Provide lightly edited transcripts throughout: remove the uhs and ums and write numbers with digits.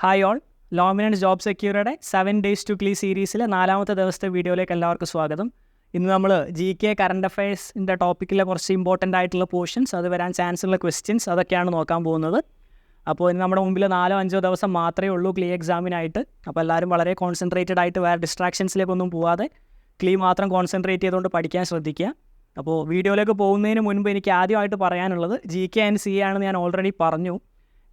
Hi all, ലോമിനൻസ് job സെക്യൂരിറ്റിയുടെ 7 days to Clear സീരീസിലെ 4ാമത്തെ ദിവസത്തെ വീഡിയോയിലേക്ക് എല്ലാവർക്കും സ്വാഗതം. ഇന്ന് നമ്മൾ GK കറണ്ട് അഫയേഴ്സിൻ്റെ ടോപ്പിക്കിലെ കുറച്ച് ഇമ്പോർട്ടൻ്റ് ആയിട്ടുള്ള പോർഷൻസ്, അത് വരാൻ ചാൻസ് ഉള്ള ക്വസ്റ്റ്യൻസ്, അതൊക്കെയാണ് നോക്കാൻ പോകുന്നത്. അപ്പോൾ ഇന്ന് നമ്മുടെ മുമ്പിൽ 4-5 ദിവസം മാത്രമേ ഉള്ളൂ ക്ലിയർ എക്സാമിനായിട്ട്. അപ്പോൾ എല്ലാവരും വളരെ കോൺസെൻട്രേറ്റഡ് ആയിട്ട് വേറെ ഡിസ്ട്രാക്ഷൻസിലേക്കൊന്നും പോവാതെ ക്ലീ മാത്രം കോൺസെൻട്രേറ്റ് ചെയ്തുകൊണ്ട് പഠിക്കാൻ ശ്രദ്ധിക്കുക. അപ്പോൾ വീഡിയോയിലേക്ക് പോകുന്നതിന് മുൻപ് എനിക്ക് ആദ്യമായിട്ട് പറയാനുള്ളത് GK ആൻഡ് CA ആണെന്ന് ഞാൻ ഓൾറെഡി പറഞ്ഞു.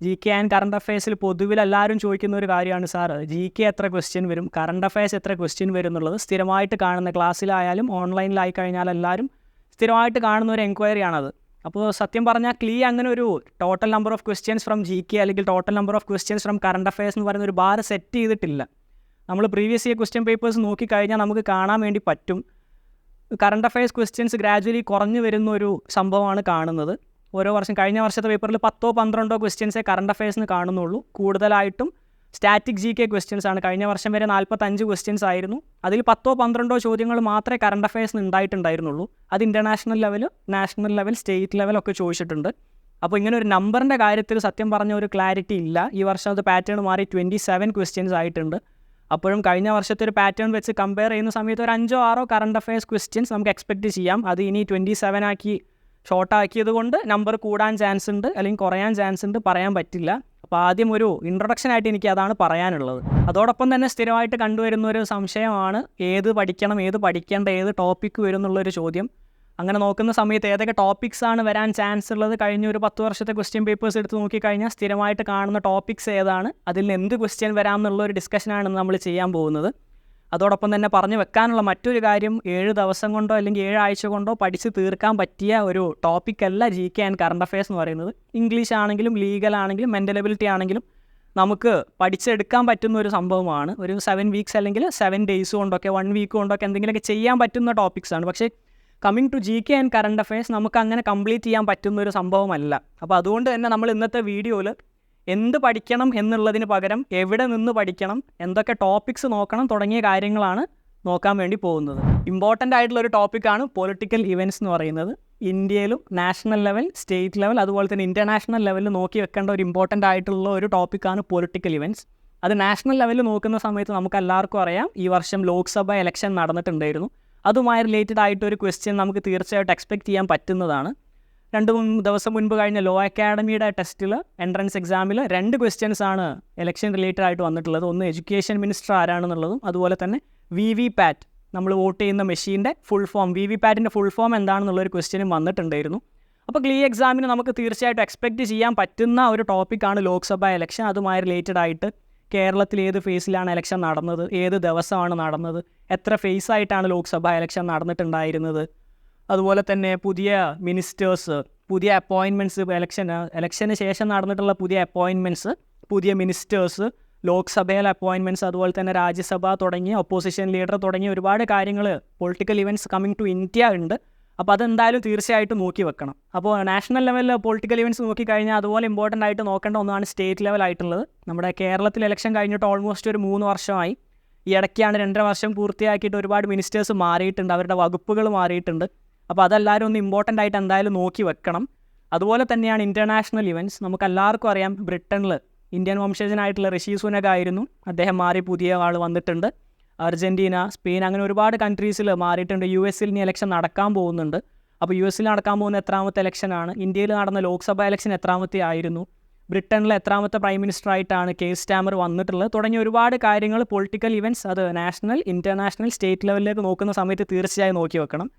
GK ആൻഡ് കറണ്ട് അഫയേഴ്സിൽ പൊതുവിൽ എല്ലാവരും ചോദിക്കുന്ന ഒരു കാര്യമാണ്, സാർ GK എത്ര ക്വസ്റ്റ്യൻ വരും, കറണ്ട് അഫയേഴ്സ് എത്ര ക്വസ്റ്റ്യൻ വരും എന്നുള്ളത് സ്ഥിരമായിട്ട് കാണുന്ന, ക്ലാസ്സിലായാലും ഓൺലൈനിലായി കഴിഞ്ഞാൽ എല്ലാവരും സ്ഥിരമായിട്ട് കാണുന്ന ഒരു എൻക്വയറിയാണത്. അപ്പോൾ സത്യം പറഞ്ഞാൽ അങ്ങനെ ഒരു total number of questions from GK അല്ലെങ്കിൽ total number of questions from current affairs എന്ന് പറയുന്ന ഒരു ബാർ സെറ്റ് ചെയ്തിട്ടില്ല. നമ്മൾ പ്രീവിയസ് ഇയർ ക്വസ്റ്റ്യൻ പേപ്പേഴ്സ് നോക്കിക്കഴിഞ്ഞാൽ നമുക്ക് കാണാൻ വേണ്ടി പറ്റും, കറണ്ട് അഫയേഴ്സ് ക്വസ്റ്റ്യൻസ് ഗ്രാജുവലി കുറഞ്ഞു വരുന്ന ഒരു സംഭവമാണ് കാണുന്നത്. ഓരോ വർഷം, കഴിഞ്ഞ വർഷത്തെ പേപ്പറിൽ 10-12 ക്വസ്റ്റ്യൻസേ കറണ്ട് അഫയേഴ്സിന് കാണുന്നുള്ളൂ. കൂടുതലായിട്ടും സ്റ്റാറ്റിക് GK ക്വസ്റ്റ്യൻസ് ആണ്. കഴിഞ്ഞ വർഷം വരെ 45 ക്വസ്റ്റ്യൻസ് ആയിരുന്നു. അതിൽ 10-12 ചോദ്യങ്ങൾ മാത്രമേ കറണ്ട് അഫയേഴ്സിന് ഉണ്ടായിട്ടുണ്ടായിരുന്നുള്ളൂ. അത് international level, national level, state ലെവലൊക്കെ ചോദിച്ചിട്ടുണ്ട്. അപ്പോൾ ഇങ്ങനെ ഒരു നമ്പറിൻ്റെ കാര്യത്തിൽ സത്യം പറഞ്ഞ ഒരു ക്ലാരിറ്റി ഇല്ല. ഈ വർഷം അത് പാറ്റേൺ മാറി 27 ക്വസ്റ്റ്യൻസ് ആയിട്ടുണ്ട്. അപ്പോഴും കഴിഞ്ഞ വർഷത്തെ ഒരു പാറ്റേൺ വെച്ച് കമ്പയർ ചെയ്യുന്ന സമയത്ത് ഒരു 5-6 കറണ്ട് അഫയേഴ്സ് ക്വസ്റ്റ്യൻസ് നമുക്ക് എക്സ്പെക്റ്റ് ചെയ്യാം. അത് ഇനി 27 ആക്കി ഷോർട്ടാക്കിയത് കൊണ്ട് നമ്പർ കൂടാൻ ചാൻസ് ഉണ്ട് അല്ലെങ്കിൽ കുറയാൻ ചാൻസ് ഉണ്ട്, പറയാൻ പറ്റില്ല. അപ്പോൾ ആദ്യം ഒരു ഇൻട്രൊഡക്ഷനായിട്ട് എനിക്ക് അതാണ് പറയാനുള്ളത്. അതോടൊപ്പം തന്നെ സ്ഥിരമായിട്ട് കണ്ടുവരുന്ന ഒരു സംശയമാണ് ഏത് പഠിക്കണം, ഏത് പഠിക്കേണ്ട, ഏത് ടോപ്പിക്ക് വരും എന്നുള്ളൊരു ചോദ്യം. അങ്ങനെ നോക്കുന്ന സമയത്ത് ഏതൊക്കെ ടോപ്പിക്സ് ആണ് വരാൻ ചാൻസ് ഉള്ളത്, കഴിഞ്ഞ ഒരു 10 വർഷത്തെ ക്വസ്റ്റ്യൻ പേപ്പേഴ്സ് എടുത്ത് നോക്കിക്കഴിഞ്ഞാൽ സ്ഥിരമായിട്ട് കാണുന്ന ടോപ്പിക്സ് ഏതാണ്, അതിൽ നിന്ന് എന്ത് ക്വസ്റ്റ്യൻ വരാം എന്നുള്ളൊരു ഡിസ്കഷനാണ് നമ്മൾ ചെയ്യാൻ പോകുന്നത്. അതോടൊപ്പം തന്നെ പറഞ്ഞു വെക്കാനുള്ള മറ്റൊരു കാര്യം, 7 ദിവസം കൊണ്ടോ അല്ലെങ്കിൽ 7 ആഴ്ച കൊണ്ടോ പഠിച്ച് തീർക്കാൻ പറ്റിയ ഒരു ടോപ്പിക്കല്ല GK ആൻഡ് കറണ്ട് അഫയേഴ്സ് എന്ന് പറയുന്നത്. ഇംഗ്ലീഷ് ആണെങ്കിലും ലീഗൽ ആണെങ്കിലും മെൻ്റൽ എബിലിറ്റി ആണെങ്കിലും നമുക്ക് പഠിച്ചെടുക്കാൻ പറ്റുന്ന ഒരു സംഭവമാണ്. ഒരു 7 weeks അല്ലെങ്കിൽ 7 days കൊണ്ടൊക്കെ 1 week കൊണ്ടൊക്കെ എന്തെങ്കിലുമൊക്കെ ചെയ്യാൻ പറ്റുന്ന ടോപ്പിക്സാണ്. പക്ഷേ coming to GK and current affairs നമുക്ക് അങ്ങനെ കംപ്ലീറ്റ് ചെയ്യാൻ പറ്റുന്ന ഒരു സംഭവമല്ല. അപ്പോൾ അതുകൊണ്ട് തന്നെ നമ്മൾ ഇന്നത്തെ വീഡിയോയിൽ എന്ത് പഠിക്കണം എന്നുള്ളതിന് പകരം എവിടെ നിന്ന് പഠിക്കണം, എന്തൊക്കെ ടോപ്പിക്സ് നോക്കണം തുടങ്ങിയ കാര്യങ്ങളാണ് നോക്കാൻ വേണ്ടി പോകുന്നത്. ഇമ്പോർട്ടൻ്റ് ആയിട്ടുള്ള ഒരു ടോപ്പിക്കാണ് പൊളിറ്റിക്കൽ ഇവൻറ്റ്സ് എന്ന് പറയുന്നത്. ഇന്ത്യയിലും നാഷണൽ ലെവൽ, സ്റ്റേറ്റ് ലെവൽ, അതുപോലെ തന്നെ ഇൻ്റർനാഷണൽ ലെവലിൽ നോക്കി വെക്കേണ്ട ഒരു ഇമ്പോർട്ടൻ്റ് ആയിട്ടുള്ള ഒരു ടോപ്പിക്കാണ് പൊളിറ്റിക്കൽ ഇവൻറ്റ്സ്. അത് നാഷണൽ ലെവലിൽ നോക്കുന്ന സമയത്ത് നമുക്ക് എല്ലാവർക്കും അറിയാം, ഈ വർഷം ലോക്സഭ ഇലക്ഷൻ നടന്നിട്ടുണ്ടായിരുന്നു. അതുമായി റിലേറ്റഡ് ആയിട്ടൊരു ക്വസ്റ്റ്യൻ നമുക്ക് തീർച്ചയായിട്ടും എക്സ്പെക്റ്റ് ചെയ്യാൻ പറ്റുന്നതാണ്. 2-3 ദിവസം മുൻപ് കഴിഞ്ഞ ലോ അക്കാഡമിയുടെ ടെസ്റ്റിൽ, എൻട്രൻസ് എക്സാമിൽ 2 ക്വസ്റ്റ്യൻസ് ആണ് ഇലക്ഷൻ റിലേറ്റഡ് ആയിട്ട് വന്നിട്ടുള്ളത്. ഒന്ന് എഡ്യൂക്കേഷൻ മിനിസ്റ്റർ ആരാണെന്നുള്ളതും, അതുപോലെ തന്നെ VVPAT, നമ്മൾ വോട്ട് ചെയ്യുന്ന മെഷീൻ്റെ ഫുൾ ഫോം, VVPATൻ്റെ ഫുൾ ഫോം എന്താണെന്നുള്ളൊരു ക്വസ്റ്റ്യനും വന്നിട്ടുണ്ടായിരുന്നു. അപ്പോൾ ക്ലിയർ എക്സാമിന് നമുക്ക് തീർച്ചയായിട്ടും എക്സ്പെക്റ്റ് ചെയ്യാൻ പറ്റുന്ന ഒരു ടോപ്പിക്കാണ് ലോക്സഭ ഇലക്ഷൻ. അതുമായി റിലേറ്റഡ് ആയിട്ട് കേരളത്തിൽ ഏത് ഫേസിലാണ് ഇലക്ഷൻ നടന്നത്, ഏത് ദിവസമാണ് നടന്നത്, എത്ര ഫേസായിട്ടാണ് ലോക്സഭ ഇലക്ഷൻ നടന്നിട്ടുണ്ടായിരുന്നത്, അതുപോലെ തന്നെ പുതിയ മിനിസ്റ്റേഴ്സ്, പുതിയ അപ്പോയിൻമെൻറ്റ്സ്, ഇലക്ഷന് ശേഷം നടന്നിട്ടുള്ള പുതിയ അപ്പോയിൻമെൻറ്റ്സ്, പുതിയ മിനിസ്റ്റേഴ്സ്, ലോക്സഭയിലെ അപ്പോയിൻമെൻറ്റ്സ്, അതുപോലെ തന്നെ രാജ്യസഭ തുടങ്ങിയ ഒപ്പോസിഷൻ ലീഡർ തുടങ്ങിയ ഒരുപാട് കാര്യങ്ങൾ, political events coming to India ഉണ്ട്. അപ്പോൾ അതെന്തായാലും തീർച്ചയായിട്ടും നോക്കി വെക്കണം. അപ്പോൾ നാഷണൽ ലെവലിൽ പൊളിറ്റിക്കൽ ഇവൻറ്റ്സ് നോക്കിക്കഴിഞ്ഞാൽ അതുപോലെ ഇമ്പോർട്ടൻ്റ് ആയിട്ട് നോക്കേണ്ട ഒന്നാണ് സ്റ്റേറ്റ് ലെവലായിട്ടുള്ളത്. നമ്മുടെ കേരളത്തിൽ ഇലക്ഷൻ കഴിഞ്ഞിട്ട് ഓൾമോസ്റ്റ് ഒരു 3 വർഷമായി. ഈ ഇടയ്ക്കാണ് 2.5 വർഷം പൂർത്തിയാക്കിയിട്ട് ഒരുപാട് മിനിസ്റ്റേഴ്സ് മാറിയിട്ടുണ്ട്, അവരുടെ വകുപ്പുകൾ മാറിയിട്ടുണ്ട്. അപ്പോൾ അതെല്ലാവരും ഒന്ന് ഇമ്പോർട്ടൻ്റ് ആയിട്ട് എന്തായാലും നോക്കി വെക്കണം. അതുപോലെ തന്നെയാണ് ഇൻ്റർനാഷണൽ ഇവൻറ്റ്സ്. നമുക്കെല്ലാവർക്കും അറിയാം, ബ്രിട്ടനിൽ ഇന്ത്യൻ വംശജനായിട്ടുള്ള ഋഷി സുനക് ആയിരുന്നു, അദ്ദേഹം മാറി പുതിയ ആൾ വന്നിട്ടുണ്ട്. അർജൻറ്റീന, സ്പെയിൻ, അങ്ങനെ ഒരുപാട് കൺട്രീസിൽ മാറിയിട്ടുണ്ട്. US ഇനി ഇലക്ഷൻ നടക്കാൻ പോകുന്നുണ്ട്. അപ്പോൾ US നടക്കാൻ പോകുന്ന എത്രാമത്തെ ഇലക്ഷനാണ്, ഇന്ത്യയിൽ നടന്ന ലോക്സഭ ഇലക്ഷൻ എത്രാമത്തെ ആയിരുന്നു, ബ്രിട്ടനിലെ എത്രാമത്തെ പ്രൈം മിനിസ്റ്റർ ആയിട്ടാണ് കെയർ സ്റ്റാമർ വന്നിട്ടുള്ളത് തുടങ്ങിയ ഒരുപാട് കാര്യങ്ങൾ, പൊളിറ്റിക്കൽ ഇവൻറ്റ്സ്, അത് നാഷണൽ, ഇൻ്റർനാഷണൽ, സ്റ്റേറ്റ് ലെവലിലേക്ക് നോക്കുന്ന സമയത്ത് തീർച്ചയായും നോക്കി വെക്കണം.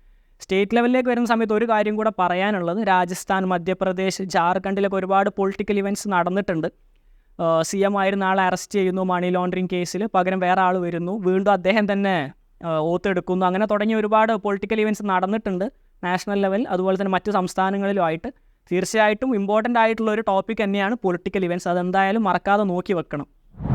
സ്റ്റേറ്റ് ലെവലിലേക്ക് വരുന്ന സമയത്ത് ഒരു കാര്യം കൂടെ പറയാനുള്ളത്, രാജസ്ഥാൻ, മധ്യപ്രദേശ്, ജാർഖണ്ഡിലൊക്കെ ഒരുപാട് പൊളിറ്റിക്കൽ ഇവൻറ്റ്സ് നടന്നിട്ടുണ്ട്. CM ആയിരുന്ന ആളെ അറസ്റ്റ് ചെയ്യുന്നു മണി ലോണ്ടറിങ് കേസിൽ, പകരം വേറെ ആൾ വരുന്നു, വീണ്ടും അദ്ദേഹം തന്നെ ഓത്തെടുക്കുന്നു, അങ്ങനെ തുടങ്ങിയ ഒരുപാട് പൊളിറ്റിക്കൽ ഇവൻറ്റ്സ് നടന്നിട്ടുണ്ട് നാഷണൽ ലെവൽ, അതുപോലെ തന്നെ മറ്റ് സംസ്ഥാനങ്ങളിലുമായിട്ട്. തീർച്ചയായിട്ടും ഇമ്പോർട്ടൻ്റ് ആയിട്ടുള്ള ഒരു ടോപ്പിക് തന്നെയാണ് പൊളിറ്റിക്കൽ ഇവൻറ്റ്സ്. അതെന്തായാലും മറക്കാതെ നോക്കി വെക്കണം.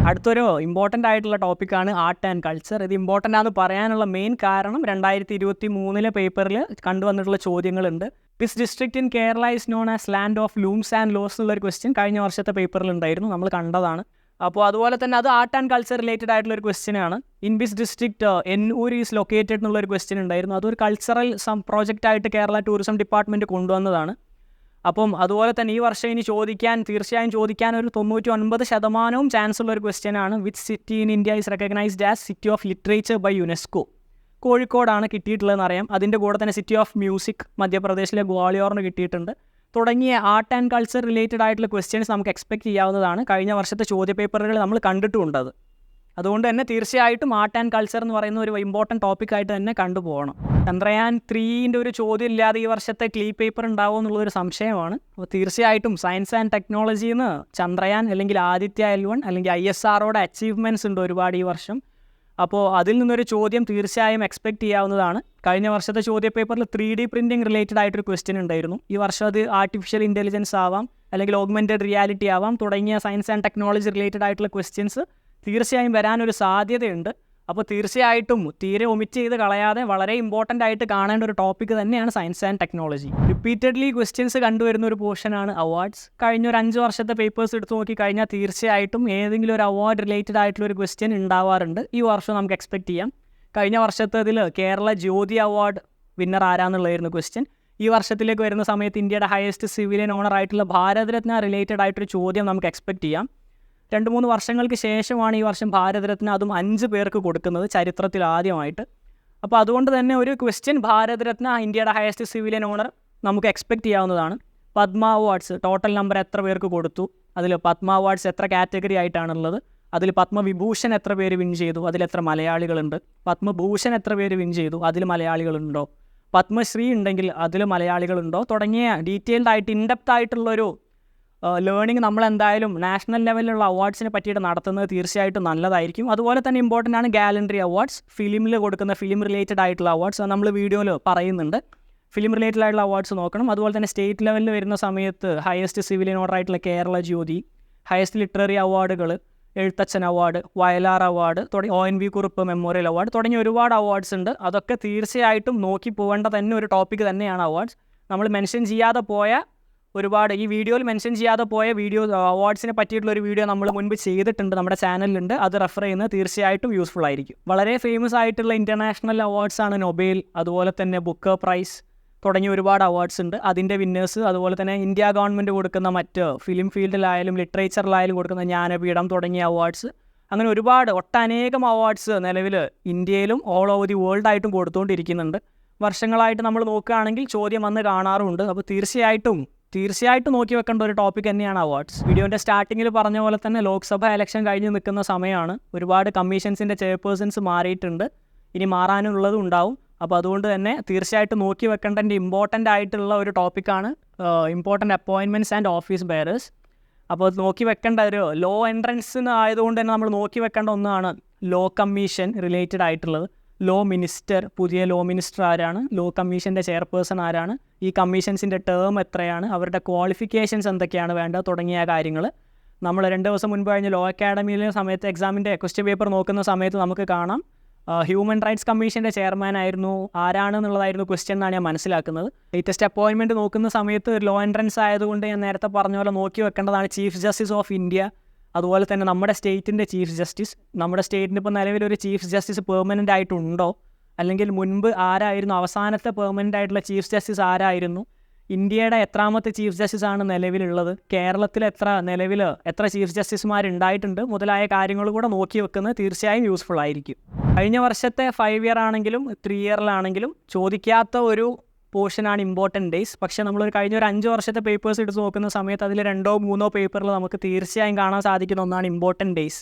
അടുത്തൊരു ഇമ്പോർട്ടൻ്റ് ആയിട്ടുള്ള ടോപ്പിക്കാണ് ആർട്ട് ആൻഡ് കൾച്ചർ. ഇത് ഇമ്പോർട്ടൻ്റ് ആണെന്ന് പറയാനുള്ള മെയിൻ കാരണം 2023 പേപ്പറിൽ കണ്ടുവന്നിട്ടുള്ള ചോദ്യങ്ങളുണ്ട്. Which district in Kerala is known as land of looms and lores എന്നുള്ളൊരു ക്വസ്റ്റ്യൻ കഴിഞ്ഞ വർഷത്തെ പേപ്പറിൽ ഉണ്ടായിരുന്നു, നമ്മൾ കണ്ടതാണ്. അപ്പോൾ അതുപോലെ തന്നെ അത് ആർട്ട് ആൻഡ് കൾച്ചർ റിലേറ്റഡ് ആയിട്ടുള്ളൊരു ക്വസ്റ്റ്യനാണ്. In which district Ennur is located എന്നുള്ളൊരു ക്വസ്റ്റ്യൻ ഉണ്ടായിരുന്നു. അതൊരു കൾച്ചറൽ പ്രോജക്റ്റ് ആയിട്ട് കേരള ടൂറിസം ഡിപ്പാർട്ട്മെൻറ്റ് കൊണ്ടുവന്നതാണ്. അപ്പം അതുപോലെ തന്നെ ഈ വർഷം ഇനി തീർച്ചയായും ചോദിക്കാൻ ഒരു 99% ചാൻസ് ഉള്ള ഒരു ക്വസ്റ്റ്യനാണ്. Which city in India is recognised as city of literature by UNESCO? കോഴിക്കോടാണ് കിട്ടിയിട്ടുള്ളതെന്ന് അറിയാം. അതിൻ്റെ കൂടെ തന്നെ സിറ്റി ഓഫ് മ്യൂസിക് മധ്യപ്രദേശിലെ ഗ്വാളിയോറിന് കിട്ടിയിട്ടുണ്ട്. തുടങ്ങിയ ആർട്ട് ആൻഡ് കൾച്ചർ റിലേറ്റഡ് ആയിട്ടുള്ള ക്വസ്റ്റ്യൻസ് നമുക്ക് എക്സ്പെക്റ്റ് ചെയ്യാവുന്നതാണ്. കഴിഞ്ഞ വർഷത്തെ ചോദ്യപേപ്പറുകൾ നമ്മൾ കണ്ടിട്ടുമുണ്ടത്. അതുകൊണ്ട് തന്നെ തീർച്ചയായിട്ടും ആർട്ട് ആൻഡ് കൾച്ചർ എന്ന് പറയുന്ന ഒരു ഇമ്പോർട്ടൻറ്റ് ടോപ്പിക്കായിട്ട് തന്നെ കണ്ടുപോകണം. ചന്ദ്രയാൻ 3ൻ്റെ ഒരു ചോദ്യം ഇല്ലാതെ ഈ വർഷത്തെ ക്ലീ പേപ്പർ ഉണ്ടാവുമോ എന്നുള്ളൊരു സംശയമാണ്. അപ്പോൾ തീർച്ചയായിട്ടും സയൻസ് ആൻഡ് ടെക്നോളജിയിൽ നിന്ന് ചന്ദ്രയാൻ അല്ലെങ്കിൽ ആദിത്യ L1 അല്ലെങ്കിൽ ISROയുടെ അച്ചീവ്മെൻറ്റ്സ് ഉണ്ട് ഒരുപാട് ഈ വർഷം. അപ്പോൾ അതിൽ നിന്നൊരു ചോദ്യം തീർച്ചയായും എക്സ്പെക്റ്റ് ചെയ്യാവുന്നതാണ്. കഴിഞ്ഞ വർഷത്തെ ചോദ്യപേപ്പറിൽ 3D പ്രിൻറ്റിംഗ് റിലേറ്റഡ് ആയിട്ടൊരു ക്വസ്റ്റ്യൻ ഉണ്ടായിരുന്നു. ഈ വർഷം അത് ആർട്ടിഫിഷ്യൽ ഇൻ്റലിജൻസ് ആവാം, അല്ലെങ്കിൽ ഓഗ്മെൻറ്റഡ് റിയാലിറ്റി ആവാം, തുടങ്ങിയ സയൻസ് ആൻഡ് ടെക്നോളജി റിലേറ്റഡ് ആയിട്ടുള്ള ക്വസ്റ്റ്യൻസ് തീർച്ചയായും വരാനൊരു സാധ്യതയുണ്ട്. അപ്പോൾ തീർച്ചയായിട്ടും തീരെ ഒമിറ്റ് ചെയ്ത് കളയാതെ വളരെ ഇമ്പോർട്ടൻ്റ് ആയിട്ട് കാണേണ്ട ഒരു ടോപ്പിക് തന്നെയാണ് science and technology. Repeatedly questions കണ്ടുവരുന്ന ഒരു പോർഷനാണ് അവാർഡ്സ്. കഴിഞ്ഞ ഒരു 5 വർഷത്തെ പേപ്പേഴ്സ് എടുത്ത് നോക്കിക്കഴിഞ്ഞാൽ തീർച്ചയായിട്ടും ഏതെങ്കിലും ഒരു അവാർഡ് റിലേറ്റഡ് ആയിട്ടുള്ള ഒരു ക്വസ്റ്റ്യൻ ഉണ്ടാവാറുണ്ട്. ഈ വർഷം നമുക്ക് എക്സ്പെക്റ്റ് ചെയ്യാം. കഴിഞ്ഞ വർഷത്തേതിൽ കേരള ജ്യോതി അവാർഡ് വിന്നർ ആരാന്നുള്ളതായിരുന്നു ക്വസ്റ്റ്യൻ. ഈ വർഷത്തിലേക്ക് വരുന്ന സമയത്ത് ഇന്ത്യയുടെ ഹയസ്റ്റ് സിവിലിയൻ ഓണർ ആയിട്ടുള്ള ഭാരതരത്ന റിലേറ്റഡ് ആയിട്ടൊരു ചോദ്യം നമുക്ക് എക്സ്പെക്റ്റ് ചെയ്യാം. 2-3 വർഷങ്ങൾക്ക് ശേഷമാണ് ഈ വർഷം ഭാരതരത്ന അതും 5 പേർക്ക് കൊടുക്കുന്നത്, ചരിത്രത്തിൽ ആദ്യമായിട്ട്. അപ്പോൾ അതുകൊണ്ട് തന്നെ ഒരു ക്വസ്റ്റ്യൻ ഭാരതരത്ന ഇന്ത്യയുടെ ഹയസ്റ്റ് സിവിലിയൻ ഓണർ നമുക്ക് എക്സ്പെക്റ്റ് ചെയ്യാവുന്നതാണ്. പത്മ അവാർഡ്സ് ടോട്ടൽ നമ്പർ എത്ര പേർക്ക് കൊടുത്തു, അതിൽ പത്മ അവാർഡ്സ് എത്ര കാറ്റഗറി ആയിട്ടാണുള്ളത്, അതിൽ പത്മവിഭൂഷൺ എത്ര പേര് വിൻ ചെയ്തു, അതിലെത്ര മലയാളികളുണ്ട്, പത്മഭൂഷൺ എത്ര പേര് വിൻ ചെയ്തു, അതിൽ മലയാളികളുണ്ടോ, പത്മശ്രീ ഉണ്ടെങ്കിൽ അതിൽ മലയാളികളുണ്ടോ, തുടങ്ങിയ ഡീറ്റെയിൽഡ് ആയിട്ട് ഇൻഡെപ്ത് ആയിട്ടുള്ളൊരു ലേണിംഗ് നമ്മളെന്തായാലും നാഷണൽ ലെവലിലുള്ള അവാർഡ്സിനെ പറ്റിയിട്ട് നടത്തുന്നത് തീർച്ചയായിട്ടും നല്ലതായിരിക്കും. അതുപോലെ തന്നെ ഇമ്പോർട്ടൻ്റ് ആണ് ഗാലൻട്രി അവാർഡ്സ്, ഫിലിമിൽ കൊടുക്കുന്ന ഫിലിം റിലേറ്റഡ് ആയിട്ടുള്ള അവാർഡ്സ്. അത് നമ്മൾ വീഡിയോയിൽ പറയുന്നുണ്ട്. ഫിലിം റിലേറ്റഡ് ആയിട്ടുള്ള അവാർഡ്സ് നോക്കണം. അതുപോലെ തന്നെ സ്റ്റേറ്റ് ലെവലിൽ വരുന്ന സമയത്ത് ഹയസ്റ്റ് സിവിലിയൻ ഓർഡർ ആയിട്ടുള്ള കേരള ജ്യോതി, ഹയസ്റ്റ് ലിറ്റററി അവാർഡുകൾ Ezhuthachan award, Vayalar award, ONV Kurup memorial award തുടങ്ങിയ ഒരുപാട് അവാർഡ്സ് ഉണ്ട്. അതൊക്കെ തീർച്ചയായിട്ടും നോക്കി പോകേണ്ട തന്നെ ഒരു ടോപ്പിക് തന്നെയാണ് അവാർഡ്സ്. നമ്മൾ മെൻഷൻ ചെയ്യാതെ പോയ ഒരുപാട് ഈ വീഡിയോയിൽ മെൻഷൻ ചെയ്യാതെ പോയ അവാർഡ്സിനെ പറ്റിയിട്ടുള്ള ഒരു വീഡിയോ നമ്മൾ മുൻപ് ചെയ്തിട്ടുണ്ട്, നമ്മുടെ ചാനലിലുണ്ട്. അത് റെഫർ ചെയ്യുന്നത് തീർച്ചയായിട്ടും യൂസ്ഫുൾ ആയിരിക്കും. വളരെ ഫേമസ് ആയിട്ടുള്ള ഇൻ്റർനാഷണൽ അവാർഡ്സാണ് നൊബേൽ, അതുപോലെ തന്നെ ബുക്കർ പ്രൈസ് തുടങ്ങിയ ഒരുപാട് അവാർഡ്സ് ഉണ്ട്. അതിൻ്റെ വിന്നേഴ്സ്, അതുപോലെ തന്നെ ഇന്ത്യ ഗവൺമെൻറ് കൊടുക്കുന്ന മറ്റ് ഫിലിം ഫീൽഡിലായാലും ലിറ്ററേച്ചറിലായാലും കൊടുക്കുന്ന ജ്ഞാനപീഠം തുടങ്ങിയ അവാർഡ്സ്, അങ്ങനെ ഒരുപാട് ഒട്ടനേകം അവാർഡ്സ് നിലവിൽ ഇന്ത്യയിലും ഓൾ ഓവർ ദി വേൾഡ് ആയിട്ടും കൊടുത്തുകൊണ്ടിരിക്കുന്നുണ്ട്. വർഷങ്ങളായിട്ട് നമ്മൾ നോക്കുകയാണെങ്കിൽ ചോദ്യം വന്ന് കാണാറുമുണ്ട്. അപ്പോൾ തീർച്ചയായിട്ടും നോക്കി വെക്കേണ്ട ഒരു ടോപ്പിക് തന്നെയാണ് അവാർഡ്സ്. വീഡിയോൻ്റെ സ്റ്റാർട്ടിങ്ങിൽ പറഞ്ഞ പോലെ തന്നെ ലോക്സഭ ഇലക്ഷൻ കഴിഞ്ഞ് നിൽക്കുന്ന സമയമാണ്. ഒരുപാട് കമ്മീഷൻസിൻ്റെ ചെയർപേഴ്സൺസ് മാറിയിട്ടുണ്ട്, ഇനി മാറാനുള്ളതും ഉണ്ടാവും. അപ്പോൾ അതുകൊണ്ട് തന്നെ തീർച്ചയായിട്ടും നോക്കി വെക്കേണ്ട ഇമ്പോർട്ടൻ്റ് ആയിട്ടുള്ള ഒരു ടോപ്പിക്കാണ് important appointments and office bearers. അപ്പോൾ നോക്കി വെക്കേണ്ട ഒരു ലോ എൻട്രൻസിന് ആയതുകൊണ്ട് തന്നെ നമ്മൾ നോക്കി വെക്കേണ്ട ഒന്നാണ് ലോ കമ്മീഷൻ റിലേറ്റഡ് ആയിട്ടുള്ളത്. ലോ മിനിസ്റ്റർ, പുതിയ ലോ മിനിസ്റ്റർ ആരാണ്, ലോ കമ്മീഷൻ്റെ ചെയർപേഴ്സൺ ആരാണ്, ഈ കമ്മീഷൻസിൻ്റെ ടേം എത്രയാണ്, അവരുടെ ക്വാളിഫിക്കേഷൻസ് എന്തൊക്കെയാണ് വേണ്ടത് തുടങ്ങിയ കാര്യങ്ങൾ നമ്മൾ 2 ദിവസം മുൻപ് കഴിഞ്ഞ ലോ അക്കാഡമിയിലെ സമയത്ത് എക്സാമിൻ്റെ ക്വസ്റ്റ്യൻ പേപ്പർ നോക്കുന്ന സമയത്ത് നമുക്ക് കാണാം. ഹ്യൂമൻ റൈറ്റ്സ് കമ്മീഷൻ്റെ ചെയർമാൻ ആയിരുന്നു, ആരാണെന്നുള്ളതായിരുന്നു ക്വസ്റ്റ്യൻ എന്നാണ് ഞാൻ മനസ്സിലാക്കുന്നത്. ലേറ്റസ്റ്റ് അപ്പോയിൻമെൻറ്റ് നോക്കുന്ന സമയത്ത് ലോ എൻട്രൻസ് ആയതുകൊണ്ട് ഞാൻ നേരത്തെ പറഞ്ഞ പോലെ നോക്കി വെക്കേണ്ടതാണ് ചീഫ് ജസ്റ്റിസ് ഓഫ് ഇന്ത്യ, അതുപോലെ തന്നെ നമ്മുടെ സ്റ്റേറ്റിൻ്റെ ചീഫ് ജസ്റ്റിസ്. നമ്മുടെ സ്റ്റേറ്റിന് ഇപ്പോൾ നിലവിലൊരു ചീഫ് ജസ്റ്റിസ് പെർമനൻ്റ് ആയിട്ടുണ്ടോ, അല്ലെങ്കിൽ മുൻപ് ആരായിരുന്നു അവസാനത്തെ പെർമനൻ്റ് ആയിട്ടുള്ള ചീഫ് ജസ്റ്റിസ് ആരായിരുന്നു, ഇന്ത്യയുടെ എത്രാമത്തെ ചീഫ് ജസ്റ്റിസ് ആണ് നിലവിലുള്ളത്, കേരളത്തിൽ എത്ര ചീഫ് ജസ്റ്റിസുമാരുണ്ടായിട്ടുണ്ട് മുതലായ കാര്യങ്ങൾ കൂടെ നോക്കി വെക്കുന്നത് തീർച്ചയായും യൂസ്ഫുൾ ആയിരിക്കും. കഴിഞ്ഞ വർഷത്തെ 5 ഇയർ ആണെങ്കിലും 3 ഇയറിലാണെങ്കിലും ചോദിക്കാത്ത ഒരു പോർഷനാണ് ഇമ്പോർട്ടൻറ്റ് ഡേയ്സ്. പക്ഷേ നമ്മളൊരു കഴിഞ്ഞ ഒരു 5 വർഷത്തെ പേപ്പേഴ്സ് എടുത്ത് നോക്കുന്ന സമയത്ത് അതിൽ 2-3 പേപ്പറിൽ നമുക്ക് തീർച്ചയായും കാണാൻ സാധിക്കുന്ന ഒന്നാണ് ഇമ്പോർട്ടൻറ്റ് ഡേയ്സ്.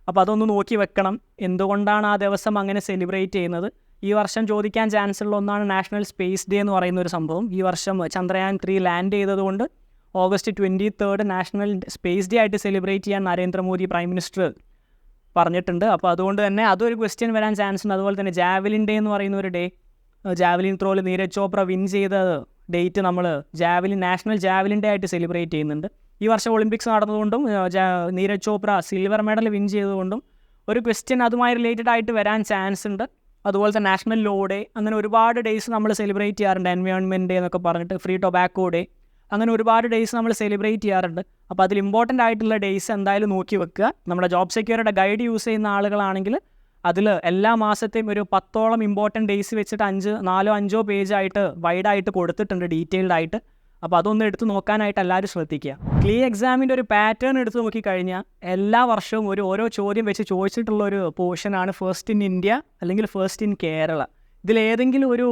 അപ്പോൾ അതൊന്ന് നോക്കി വെക്കണം. എന്തുകൊണ്ടാണ് ആ ദിവസം അങ്ങനെ സെലിബ്രേറ്റ് ചെയ്യുന്നത്? ഈ വർഷം ചോദിക്കാൻ ചാൻസ് ഉള്ള ഒന്നാണ് നാഷണൽ സ്പേസ് ഡേ എന്ന് പറയുന്ന ഒരു സംഭവം. ഈ വർഷം ചന്ദ്രയാൻ 3 ലാൻഡ് ചെയ്തതുകൊണ്ട് August 23 നാഷണൽ സ്പേസ് ഡേ ആയിട്ട് സെലിബ്രേറ്റ് ചെയ്യാൻ നരേന്ദ്രമോദി പ്രൈം മിനിസ്റ്റർ പറഞ്ഞിട്ടുണ്ട്. അപ്പോൾ അതുകൊണ്ട് തന്നെ അതൊരു ക്വസ്റ്റ്യൻ വരാൻ ചാൻസ് ഉണ്ട്. അതുപോലെ തന്നെ ജാവലിൻ ഡേ എന്ന് പറയുന്ന ഒരു ഡേ, ജാവലിൻ ത്രോയിൽ നീരജ് ചോപ്ര വിൻ ചെയ്ത ഡേറ്റ് നമ്മൾ നാഷണൽ ജാവലിൻ ഡേ ആയിട്ട് സെലിബ്രേറ്റ് ചെയ്യുന്നുണ്ട്. ഈ വർഷം ഒളിമ്പിക്സ് നടന്നതുകൊണ്ടും Neeraj Chopra silver medal win ചെയ്തതുകൊണ്ടും ഒരു ക്വസ്റ്റ്യൻ അതുമായി റിലേറ്റഡ് ആയിട്ട് വരാൻ ചാൻസ് ഉണ്ട്. അതുപോലെ തന്നെ നാഷണൽ ലോ ഡേ, അങ്ങനെ ഒരുപാട് ഡേയ്സ് നമ്മൾ സെലിബ്രേറ്റ് ചെയ്യാറുണ്ട്. എൻവയോൺമെൻറ്റ് ഡേ എന്നൊക്കെ പറഞ്ഞിട്ട്, ഫ്രീ ടൊബാക്കോ ഡേ, അങ്ങനെ ഒരുപാട് ഡേയ്സ് നമ്മൾ സെലിബ്രേറ്റ് ചെയ്യാറുണ്ട്. അപ്പോൾ അതിൽ ഇമ്പോർട്ടൻ്റ് ആയിട്ടുള്ള ഡേയ്സ് എന്തായാലും നോക്കി വെക്കുക. നമ്മുടെ ജോബ് സെക്യൂരിറ്റിയുടെ ഗൈഡ് യൂസ് ചെയ്യുന്ന ആളുകളാണെങ്കിൽ അതിൽ എല്ലാ മാസത്തെയും ഒരു 10ഓളം ഇമ്പോർട്ടൻറ്റ് ഡേയ്സ് വെച്ചിട്ട് 4-5 പേജായിട്ട് വൈഡായിട്ട് കൊടുത്തിട്ടുണ്ട്, ഡീറ്റെയിൽഡ് ആയിട്ട്. അപ്പോൾ അതൊന്ന് എടുത്ത് നോക്കാനായിട്ട് എല്ലാവരും ശ്രദ്ധിക്കുക. ക്ലീ എക്സാമിൻ്റെ ഒരു പാറ്റേൺ എടുത്ത് നോക്കിക്കഴിഞ്ഞാൽ എല്ലാ വർഷവും ഓരോ ചോദ്യം വെച്ച് ചോദിച്ചിട്ടുള്ള ഒരു പോർഷനാണ് ഫസ്റ്റ് ഇൻ ഇന്ത്യ അല്ലെങ്കിൽ ഫസ്റ്റ് ഇൻ കേരള. ഇതിലേതെങ്കിലും ഒരു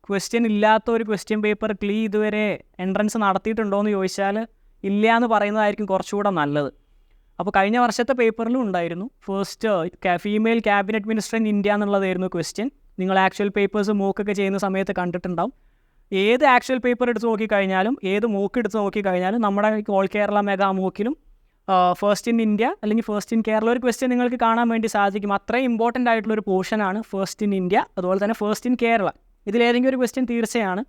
ക്വസ്റ്റ്യൻ ഇല്ലാത്ത ഒരു ക്വസ്റ്റ്യൻ പേപ്പർ ക്ലീ ഇതുവരെ എൻട്രൻസ് നടത്തിയിട്ടുണ്ടോ എന്ന് ചോദിച്ചാൽ ഇല്ല എന്ന് പറയുന്നതായിരിക്കും കുറച്ചുകൂടെ നല്ലത്. അപ്പോൾ കഴിഞ്ഞ വർഷത്തെ പേപ്പറിലും ഉണ്ടായിരുന്നു first female cabinet minister in India എന്നുള്ളതായിരുന്നു ക്വസ്റ്റ്യൻ. നിങ്ങൾ ആക്ച്വൽ പേപ്പേഴ്സ് മോക്കൊക്കെ ചെയ്യുന്ന സമയത്ത് കണ്ടിട്ടുണ്ടാവും. ഏത് ആക്ച്വൽ പേപ്പർ എടുത്ത് നോക്കിക്കഴിഞ്ഞാലും ഏത് മോക്ക് എടുത്ത് നോക്കിക്കഴിഞ്ഞാലും നമ്മുടെ ഓൾ കേരള മെഗാ മോക്കിലും ഫസ്റ്റ് ഇൻ ഇന്ത്യ അല്ലെങ്കിൽ ഫസ്റ്റ് ഇൻ കേരള ഒരു ക്വസ്റ്റ്യൻ നിങ്ങൾക്ക് കാണാൻ വേണ്ടി സാധിക്കും. അത്രയും ഇമ്പോർട്ടൻ്റ് ആയിട്ടുള്ളൊരു പോർഷനാണ് ഫസ്റ്റ് ഇൻ ഇന്ത്യ, അതുപോലെ തന്നെ ഫസ്റ്റ് ഇൻ കേരള. ഇതിലേതെങ്കിലും ഒരു ക്വസ്റ്റ്യൻ തീർച്ചയാണ്.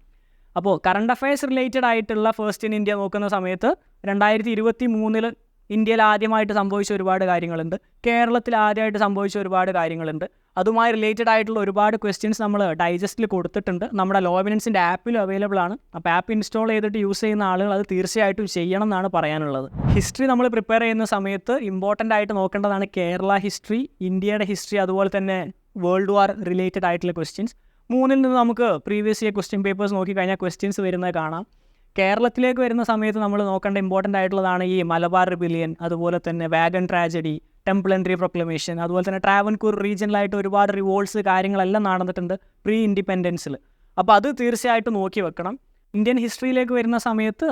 അപ്പോൾ കറണ്ട് അഫയേഴ്സ് റിലേറ്റഡ് ആയിട്ടുള്ള ഫസ്റ്റ് ഇൻ ഇന്ത്യ നോക്കുന്ന സമയത്ത് 2023 ഇന്ത്യയിൽ ആദ്യമായിട്ട് സംഭവിച്ച ഒരുപാട് കാര്യങ്ങളുണ്ട്, കേരളത്തിൽ ആദ്യമായിട്ട് സംഭവിച്ച ഒരുപാട് കാര്യങ്ങളുണ്ട്. അതുമായി റിലേറ്റഡ് ആയിട്ടുള്ള ഒരുപാട് ക്വസ്റ്റ്യൻസ് നമ്മൾ ഡൈജസ്റ്റിൽ കൊടുത്തിട്ടുണ്ട്. നമ്മുടെ ലോ എവിഡൻസിൻ്റെ ആപ്പിലും അവൈലബിൾ ആണ്. അപ്പോൾ ആപ്പ് ഇൻസ്റ്റാൾ ചെയ്തിട്ട് യൂസ് ചെയ്യുന്ന ആളുകൾ അത് തീർച്ചയായിട്ടും ചെയ്യണം എന്നാണ് പറയാനുള്ളത്. ഹിസ്റ്ററി നമ്മൾ പ്രിപ്പയർ ചെയ്യുന്ന സമയത്ത് ഇമ്പോർട്ടൻ്റ് ആയിട്ട് നോക്കേണ്ടതാണ് കേരള ഹിസ്റ്ററി, ഇന്ത്യയുടെ ഹിസ്റ്ററി, അതുപോലെ തന്നെ വേൾഡ് വാർ റിലേറ്റഡ് ആയിട്ടുള്ള ക്വസ്റ്റ്യൻസ്. മൂന്നിൽ നിന്ന് നമുക്ക് പ്രീവിയസ് ഇയർ ക്വസ്റ്റ്യൻ പേപ്പേഴ്സ് നോക്കിക്കഴിഞ്ഞാൽ ക്വസ്റ്റ്യൻസ് വരുന്നത് കാണാം. കേരളത്തിലേക്ക് വരുന്ന സമയത്ത് നമ്മൾ നോക്കേണ്ട ഇമ്പോർട്ടൻ്റ് ആയിട്ടുള്ളതാണ് ഈ മലബാർ റിബിലിയൻ, അതുപോലെ തന്നെ wagon tragedy, temple entry proclamation, അതുപോലെ തന്നെ ട്രാവൻകൂർ റീജിയനിലായിട്ട് ഒരുപാട് റിവോൾട്ട്സ് കാര്യങ്ങളെല്ലാം നടന്നിട്ടുണ്ട് പ്രീ ഇൻഡിപെൻഡൻസിൽ. അപ്പോൾ അത് തീർച്ചയായിട്ടും നോക്കി വെക്കണം. ഇന്ത്യൻ ഹിസ്റ്ററിയിലേക്ക് വരുന്ന സമയത്ത്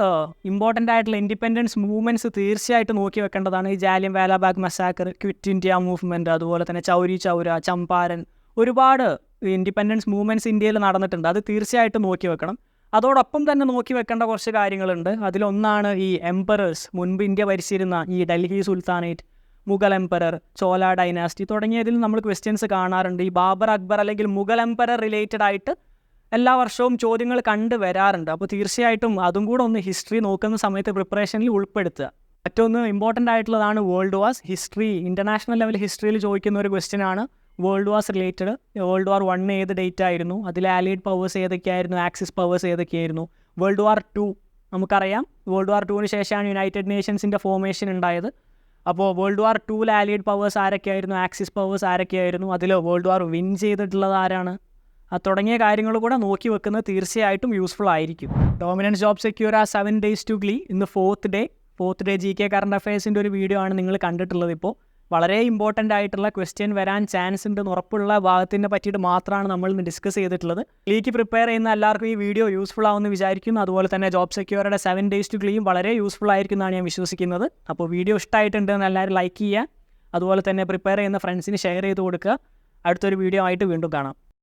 ഇമ്പോർട്ടൻ്റ് ആയിട്ടുള്ള ഇൻഡിപെൻഡൻസ് മൂവ്മെൻറ്റ്സ് തീർച്ചയായിട്ടും നോക്കി വെക്കേണ്ടതാണ്. ഈ ജാലിയൻ വാലാബാഗ് മസാക്കർ, ക്വിറ്റ് ഇന്ത്യ മൂവ്മെൻറ്റ്, അതുപോലെ തന്നെ ചൗരി ചൗര, ചമ്പാരൻ, ഒരുപാട് ഇൻഡിപെൻഡൻസ് മൂവ്മെൻറ്റ്സ് ഇന്ത്യയിൽ നടന്നിട്ടുണ്ട്. അത് തീർച്ചയായിട്ടും നോക്കി വെക്കണം. അതോടൊപ്പം തന്നെ നോക്കി വെക്കേണ്ട കുറച്ച് കാര്യങ്ങളുണ്ട്. അതിലൊന്നാണ് ഈ എംപറേഴ്സ്, മുൻപ് ഇന്ത്യ ഭരിച്ചിരുന്ന ഈ ഡൽഹി സുൽത്താനേറ്റ്, മുഗൾ എംപറർ, ചോല ഡൈനാസ്റ്റി തുടങ്ങിയതിൽ നമ്മൾ ക്വസ്റ്റ്യൻസ് കാണാറുണ്ട്. ഈ ബാബർ, അക്ബർ അല്ലെങ്കിൽ മുഗൾ എംപറർ റിലേറ്റഡ് ആയിട്ട് എല്ലാ വർഷവും ചോദ്യങ്ങൾ കണ്ടു വരാറുണ്ട്. അപ്പോൾ തീർച്ചയായിട്ടും അതും കൂടെ ഒന്ന് ഹിസ്റ്ററി നോക്കുന്ന സമയത്ത് പ്രിപ്പറേഷനിൽ ഉൾപ്പെടുത്തുക. മറ്റൊന്ന് ഇമ്പോർട്ടൻ്റ് ആയിട്ടുള്ളതാണ് world wars. History international level ഹിസ്റ്ററിയിൽ ചോദിക്കുന്ന ഒരു ക്വസ്റ്റ്യൻ ആണ് world wars related. World war 1 ഏത് ഡേറ്റ് ആയിരുന്നു, അതിൽ ആലൈഡ് പവേഴ്സ് ഏതൊക്കെയായിരുന്നു, ആക്സിസ് പവേഴ്സ് ഏതൊക്കെയായിരുന്നു. വേൾഡ് വാർ 2 നമുക്കറിയാം, വേൾഡ് വാർ 2 ശേഷമാണ് യുണൈറ്റഡ് നേഷൻസിൻ്റെ ഫോർമേഷൻ ഉണ്ടായത്. അപ്പോൾ വേൾഡ് വാർ 2 ആലൈഡ് പവേഴ്സ് ആരൊക്കെയായിരുന്നു, ആക്സിസ് പവേഴ്സ് ആരൊക്കെയായിരുന്നു, അതിൽ വേൾഡ് വാർ വിൻ ചെയ്തിട്ടുള്ളത് ആരാണ്, തുടങ്ങിയ കാര്യങ്ങൾ കൂടെ നോക്കി വെക്കുന്നത് തീർച്ചയായിട്ടും യൂസ്ഫുൾ ആയിരിക്കും. Dominance job secure 7 days to GLE. ഇന്ന് ഫോർത്ത് ഡേ GK കറണ്ട് അഫയേഴ്സിൻ്റെ ഒരു വീഡിയോ ആണ് നിങ്ങൾ കണ്ടിട്ടുള്ളത്. ഇപ്പോൾ വളരെ ഇമ്പോർട്ടൻ്റ് ആയിട്ടുള്ള ക്വസ്റ്റ്യൻ വരാൻ ചാൻസ് ഉണ്ടെന്ന് ഉറപ്പുള്ള ഭാഗത്തിനെ പറ്റിയിട്ട് മാത്രമാണ് നമ്മൾ ഇന്ന് ഡിസ്കസ് ചെയ്തിട്ടുള്ളത്. GLEക്ക് പ്രിപ്പയർ ചെയ്യുന്ന എല്ലാവർക്കും ഈ വീഡിയോ യൂസ്ഫുൾ ആവുമെന്ന് വിചാരിക്കുന്നു. അതുപോലെ തന്നെ ജോബ് സെക്യൂറുടെ 7 days to GLEയും വളരെ യൂസ്ഫുൾ ആയിരിക്കും എന്നാണ് ഞാൻ വിശ്വസിക്കുന്നത്. അപ്പോൾ വീഡിയോ ഇഷ്ടമായിട്ടുണ്ടെന്ന് എല്ലാവരും ലൈക്ക് ചെയ്യുക, അതുപോലെ തന്നെ പ്രിപ്പയർ ചെയ്യുന്ന ഫ്രണ്ട്സിന് ഷെയർ ചെയ്ത് കൊടുക്കുക. അടുത്തൊരു വീഡിയോ ആയിട്ട് വീണ്ടും കാണാം.